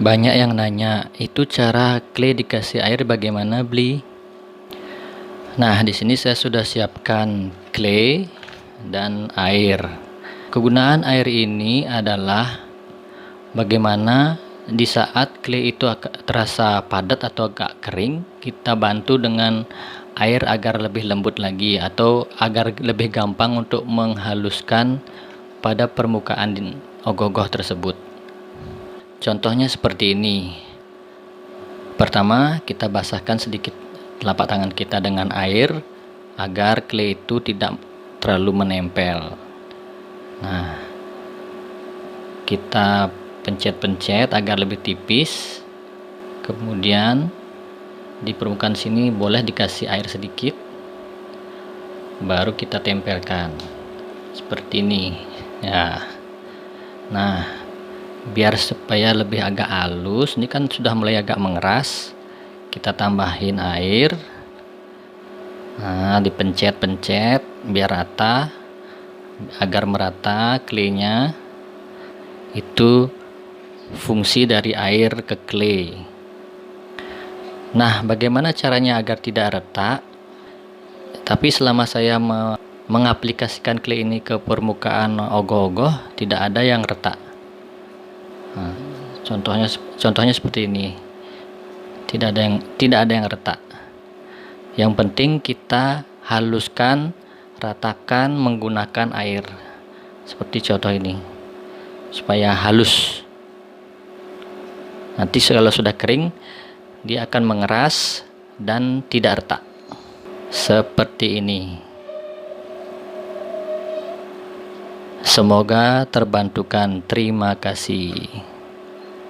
Banyak yang nanya, itu cara clay dikasih air bagaimana, Bli? Nah, di sini saya sudah siapkan clay dan air. Kegunaan air ini adalah bagaimana di saat clay itu terasa padat atau agak kering, kita bantu dengan air agar lebih lembut lagi atau agar lebih gampang untuk menghaluskan pada permukaan ogoh-ogoh tersebut. Contohnya seperti ini. Pertama, kita basahkan sedikit telapak tangan kita dengan air agar clay itu tidak terlalu menempel. Nah, kita pencet-pencet agar lebih tipis. Kemudian di permukaan sini boleh dikasih air sedikit. Baru kita tempelkan. Seperti ini. Ya. Nah, biar supaya lebih agak halus, ini kan sudah mulai agak mengeras, kita tambahin air. Nah, dipencet-pencet biar rata, agar merata claynya. Itu fungsi dari air ke clay. Nah, bagaimana caranya agar tidak retak? Tapi selama saya mengaplikasikan clay ini ke permukaan ogoh-ogoh, tidak ada yang retak. Nah, contohnya seperti ini. Tidak ada yang retak. Yang penting kita haluskan, ratakan menggunakan air. Seperti contoh ini. Supaya halus. Nanti kalau sudah kering, dia akan mengeras dan tidak retak. Seperti ini. Semoga terbantukan. Terima kasih.